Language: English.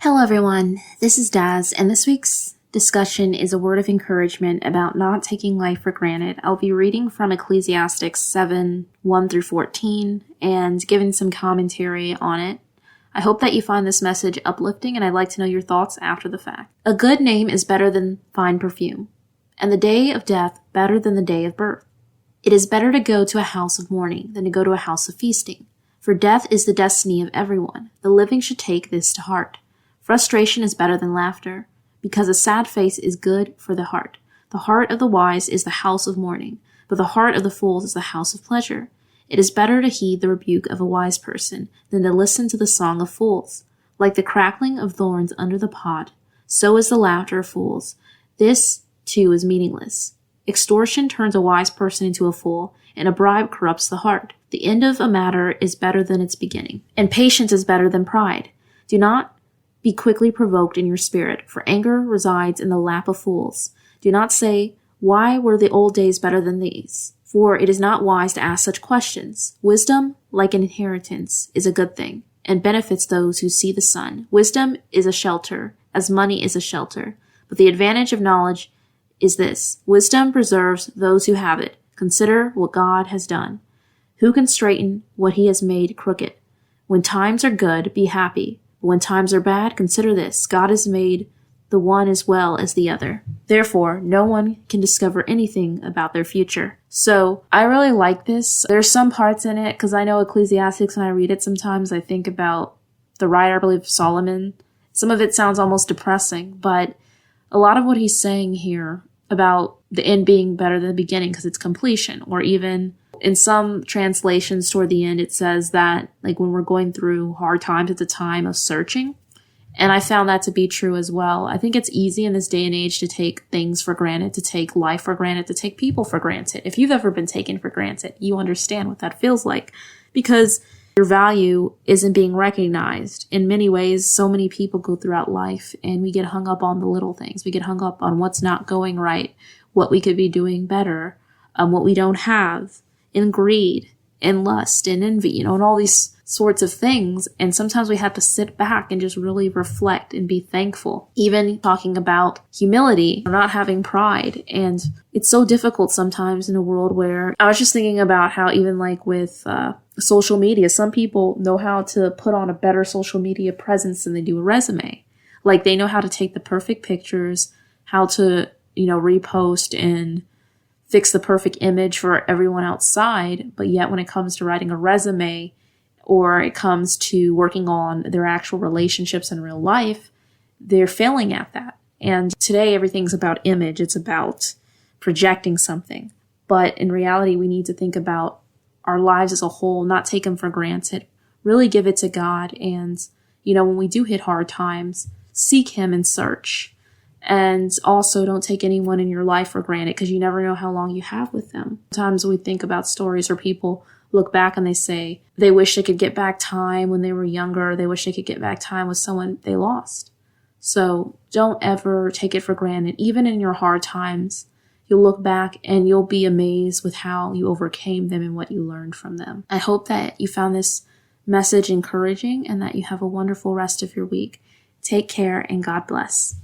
Hello everyone, this is Daz, and this week's discussion is a word of encouragement about not taking life for granted. I'll be reading from Ecclesiastes 7, 1 through 14, and giving some commentary on it. I hope that you find this message uplifting, and I'd like to know your thoughts after the fact. A good name is better than fine perfume, and the day of death better than the day of birth. It is better to go to a house of mourning than to go to a house of feasting, for death is the destiny of everyone. The living should take this to heart. Frustration is better than laughter, because a sad face is good for the heart. The heart of the wise is the house of mourning, but the heart of the fools is the house of pleasure. It is better to heed the rebuke of a wise person than to listen to the song of fools. Like the crackling of thorns under the pot, so is the laughter of fools. This, too, is meaningless. Extortion turns a wise person into a fool, and a bribe corrupts the heart. The end of a matter is better than its beginning, and patience is better than pride. Do not be quickly provoked in your spirit, for anger resides in the lap of fools. Do not say, "Why were the old days better than these?" For it is not wise to ask such questions. Wisdom, like an inheritance, is a good thing, and benefits those who see the sun. Wisdom is a shelter, as money is a shelter. But the advantage of knowledge is this: wisdom preserves those who have it. Consider what God has done. Who can straighten what he has made crooked? When times are good, be happy. But when times are bad, consider this: God has made the one as well as the other. Therefore, no one can discover anything about their future. So I really like this. There's some parts in it, because I know Ecclesiastes, when I read it sometimes, I think about the writer, I believe, Solomon. Some of it sounds almost depressing, but a lot of what he's saying here about the end being better than the beginning because it's completion, or even in some translations toward the end, it says that like when we're going through hard times, it's a time of searching. And I found that to be true as well. I think it's easy in this day and age to take things for granted, to take life for granted, to take people for granted. If you've ever been taken for granted, you understand what that feels like, because your value isn't being recognized. In many ways, so many people go throughout life and we get hung up on the little things. We get hung up on what's not going right, what we could be doing better, what we don't have, in greed, in lust, in envy, and all these sorts of things. And sometimes we have to sit back and just really reflect and be thankful. Even talking about humility, or not having pride. And it's so difficult sometimes in a world where I was just thinking about how even like with social media, some people know how to put on a better social media presence than they do a resume. Like they know how to take the perfect pictures, how to, repost and fix the perfect image for everyone outside. But yet when it comes to writing a resume, or it comes to working on their actual relationships in real life, they're failing at that. And today everything's about image. It's about projecting something. But in reality, we need to think about our lives as a whole, not take them for granted. Really give it to God. And, when we do hit hard times, seek him and search. And also don't take anyone in your life for granted, because you never know how long you have with them. Sometimes we think about stories where people look back and they say they wish they could get back time when they were younger. They wish they could get back time with someone they lost. So don't ever take it for granted. Even in your hard times, you'll look back and you'll be amazed with how you overcame them and what you learned from them. I hope that you found this message encouraging and that you have a wonderful rest of your week. Take care and God bless.